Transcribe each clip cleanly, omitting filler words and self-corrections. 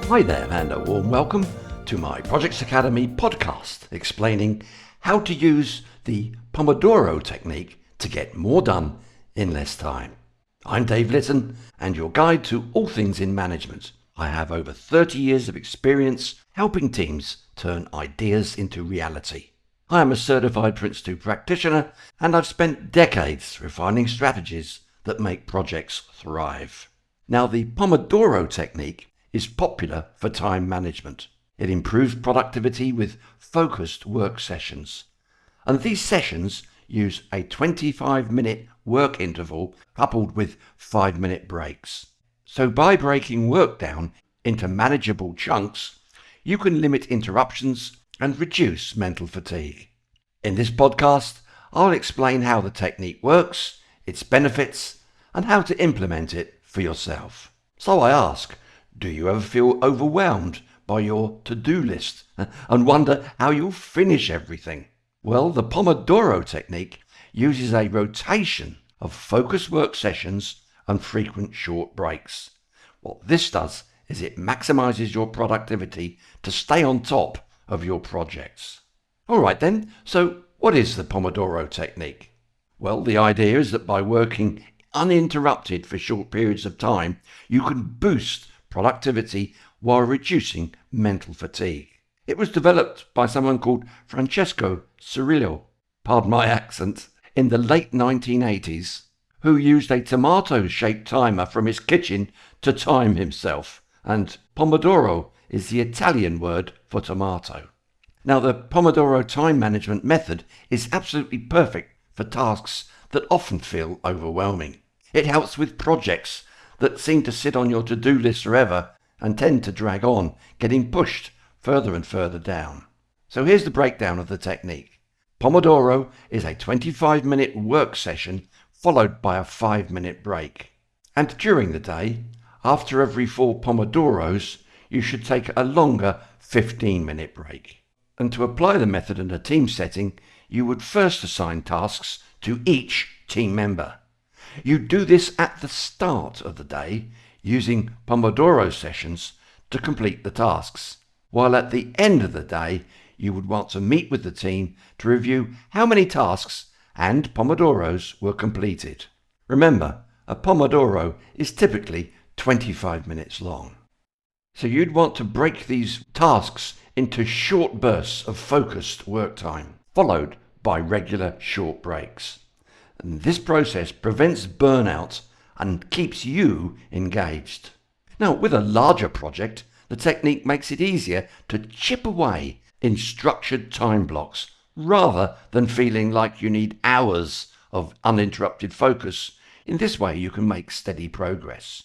Hi there, and a warm welcome to my Projex Academy podcast explaining how to use the Pomodoro Technique to get more done in less time. I'm Dave Litten, and your guide to all things in management. I have over 30 years of experience helping teams turn ideas into reality. I am a certified Prince 2 practitioner, and I've spent decades refining strategies that make projects thrive. Now, the Pomodoro Technique is popular for time management. It improves productivity with focused work sessions. And these sessions use a 25-minute work interval coupled with 5-minute breaks. So by breaking work down into manageable chunks, you can limit interruptions and reduce mental fatigue. In this podcast, I'll explain how the technique works, its benefits, and how to implement it for yourself. So I ask, do you ever feel overwhelmed by your to-do list and wonder how you'll finish everything? Well, the Pomodoro Technique uses a rotation of focused work sessions and frequent short breaks. What this does is it maximizes your productivity to stay on top of your projects. All right then, so what is the Pomodoro Technique? Well, the idea is that by working uninterrupted for short periods of time, you can boost productivity while reducing mental fatigue. It was developed by someone called Francesco Cirillo, pardon my accent, in the late 1980s, who used a tomato-shaped timer from his kitchen to time himself, and Pomodoro is the Italian word for tomato. Now, the Pomodoro time management method is absolutely perfect for tasks that often feel overwhelming. It helps with projects that seem to sit on your to-do list forever and tend to drag on, getting pushed further and further down. So here's the breakdown of the technique. Pomodoro is a 25-minute work session followed by a 5-minute break. And during the day, after every 4 Pomodoros, you should take a longer 15-minute break. And to apply the method in a team setting, you would first assign tasks to each team member. You do this at the start of the day using Pomodoro sessions to complete the tasks, while at the end of the day you would want to meet with the team to review how many tasks and Pomodoros were completed. Remember, a Pomodoro is typically 25 minutes long. So you'd want to break these tasks into short bursts of focused work time, followed by regular short breaks. And this process prevents burnout and keeps you engaged. Now, with a larger project, the technique makes it easier to chip away in structured time blocks rather than feeling like you need hours of uninterrupted focus. In this way, you can make steady progress.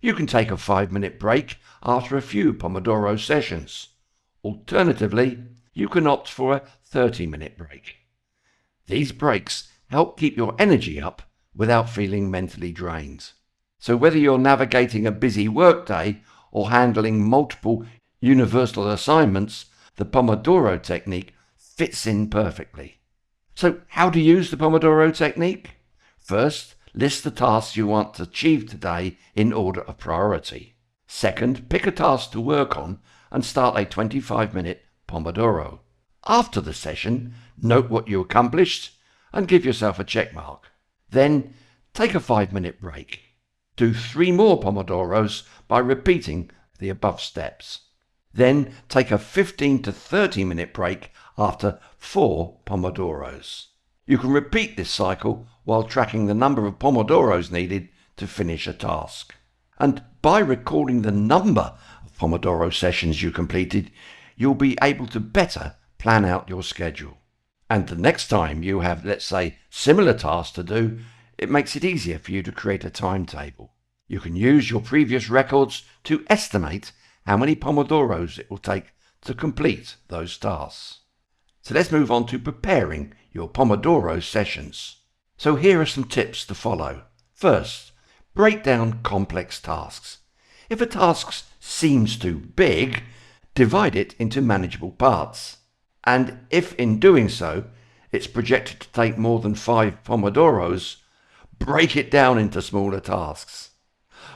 You can take a 5-minute break after a few Pomodoro sessions. Alternatively, you can opt for a 30-minute break. These breaks help keep your energy up without feeling mentally drained. So whether you're navigating a busy workday or handling multiple universal assignments, the Pomodoro Technique fits in perfectly. So how to use the Pomodoro Technique? First, list the tasks you want to achieve today in order of priority. Second, pick a task to work on and start a 25-minute Pomodoro. After the session, note what you accomplished and give yourself a check mark. Then take a 5-minute break. Do 3 more Pomodoros by repeating the above steps. Then take a 15 to 30-minute break after 4 Pomodoros. You can repeat this cycle while tracking the number of Pomodoros needed to finish a task. And by recording the number of Pomodoro sessions you completed, you'll be able to better plan out your schedule. And the next time you have, let's say, similar tasks to do, it makes it easier for you to create a timetable. You can use your previous records to estimate how many Pomodoros it will take to complete those tasks. So let's move on to preparing your Pomodoro sessions. So here are some tips to follow. First, break down complex tasks. If a task seems too big, divide it into manageable parts. And if in doing so, it's projected to take more than 5 Pomodoros, break it down into smaller tasks.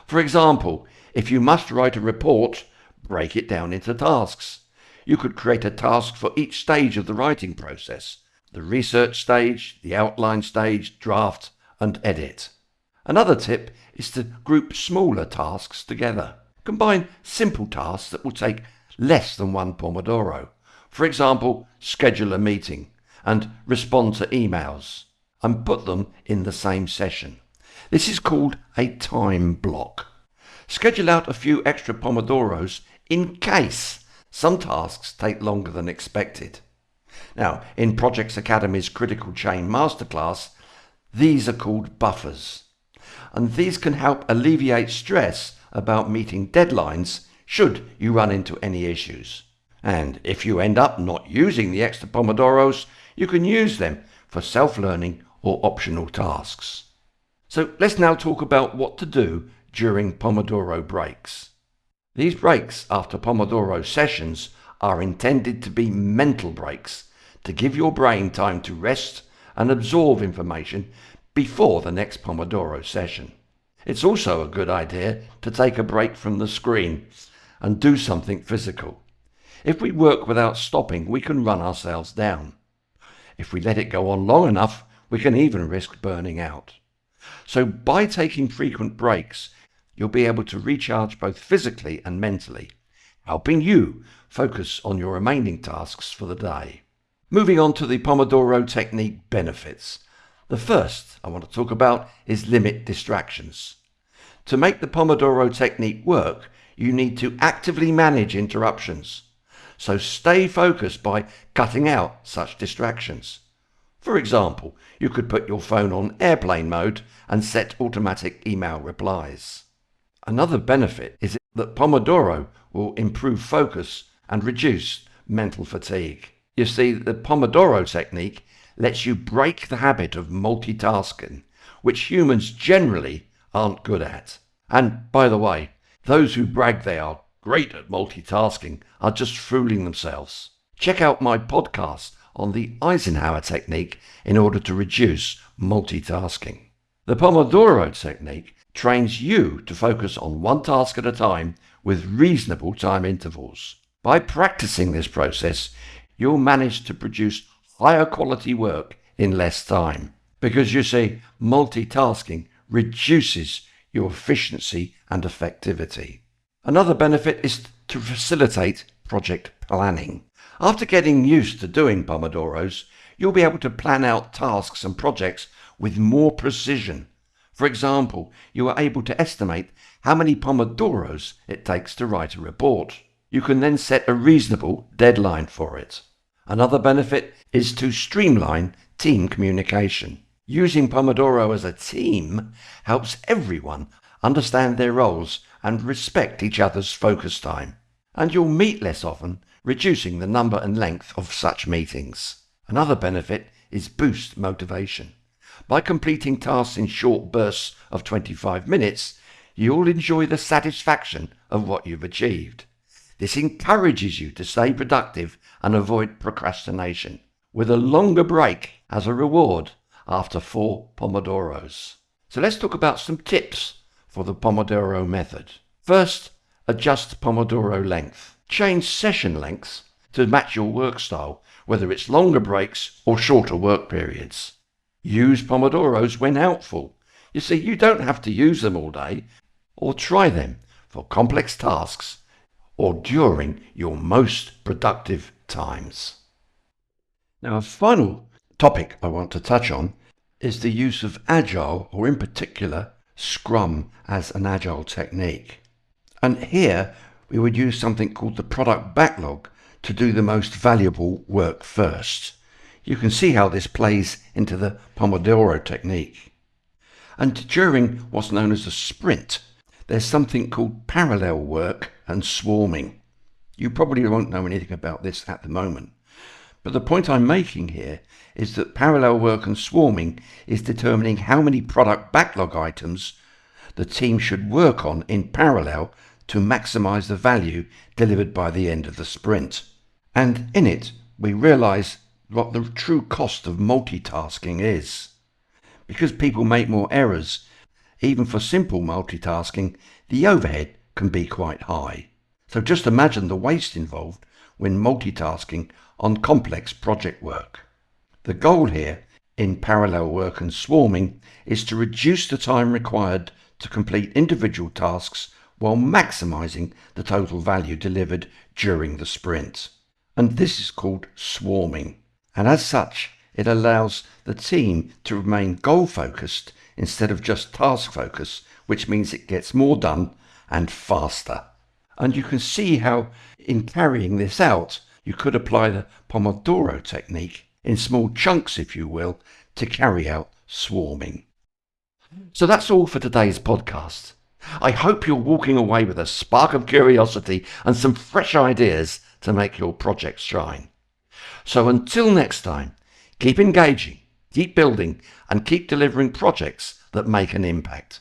For example, if you must write a report, break it down into tasks. You could create a task for each stage of the writing process: the research stage, the outline stage, draft, and edit. Another tip is to group smaller tasks together. Combine simple tasks that will take less than one Pomodoro. For example, schedule a meeting and respond to emails, and put them in the same session. This is called a time block. Schedule out a few extra Pomodoros in case some tasks take longer than expected. Now, in Projex Academy's Critical Chain Masterclass, these are called buffers, and these can help alleviate stress about meeting deadlines should you run into any issues. And if you end up not using the extra Pomodoros, you can use them for self-learning or optional tasks. So let's now talk about what to do during Pomodoro breaks. These breaks after Pomodoro sessions are intended to be mental breaks to give your brain time to rest and absorb information before the next Pomodoro session. It's also a good idea to take a break from the screen and do something physical. If we work without stopping, we can run ourselves down. If we let it go on long enough, we can even risk burning out. So by taking frequent breaks, you'll be able to recharge both physically and mentally, helping you focus on your remaining tasks for the day. Moving on to the Pomodoro Technique benefits. The first I want to talk about is limit distractions. To make the Pomodoro Technique work, you need to actively manage interruptions. So stay focused by cutting out such distractions. For example, you could put your phone on airplane mode and set automatic email replies. Another benefit is that Pomodoro will improve focus and reduce mental fatigue. You see, the Pomodoro technique lets you break the habit of multitasking, which humans generally aren't good at. And by the way, those who brag they are great at multitasking are just fooling themselves. Check out my podcast on the Eisenhower technique in order to reduce multitasking. The Pomodoro technique trains you to focus on one task at a time with reasonable time intervals. By practicing this process, you'll manage to produce higher quality work in less time. Because you see, multitasking reduces your efficiency and effectivity. Another benefit is to facilitate project planning. After getting used to doing Pomodoros, you'll be able to plan out tasks and projects with more precision. For example, you are able to estimate how many Pomodoros it takes to write a report. You can then set a reasonable deadline for it. Another benefit is to streamline team communication. Using Pomodoro as a team helps everyone understand their roles and respect each other's focus time. And you'll meet less often, reducing the number and length of such meetings. Another benefit is boost motivation. By completing tasks in short bursts of 25 minutes, you'll enjoy the satisfaction of what you've achieved. This encourages you to stay productive and avoid procrastination, with a longer break as a reward after 4 Pomodoros. So let's talk about some tips for the Pomodoro method. First, adjust Pomodoro length. Change session lengths to match your work style, whether it's longer breaks or shorter work periods. Use Pomodoros when helpful. You see, you don't have to use them all day, or try them for complex tasks or during your most productive times. Now, a final topic I want to touch on is the use of Agile, or in particular, Scrum as an Agile technique. And here we would use something called the product backlog to do the most valuable work first. You can see how this plays into the Pomodoro technique. And during what's known as a sprint, there's something called parallel work and swarming. You probably won't know anything about this at the moment, but the point I'm making here is that parallel work and swarming is determining how many product backlog items the team should work on in parallel to maximize the value delivered by the end of the sprint. And in it, we realize what the true cost of multitasking is. Because people make more errors, even for simple multitasking, the overhead can be quite high. So just imagine the waste involved when multitasking on complex project work. The goal here in parallel work and swarming is to reduce the time required to complete individual tasks while maximizing the total value delivered during the sprint. And this is called swarming. And as such, it allows the team to remain goal focused instead of just task focused, which means it gets more done and faster. And you can see how in carrying this out, you could apply the Pomodoro technique in small chunks, if you will, to carry out swarming. So that's all for today's podcast. I hope you're walking away with a spark of curiosity and some fresh ideas to make your projects shine. So until next time, keep engaging, keep building, and keep delivering projects that make an impact.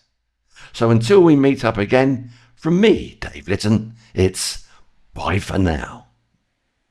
So until we meet up again, from me, Dave Litten, it's bye for now.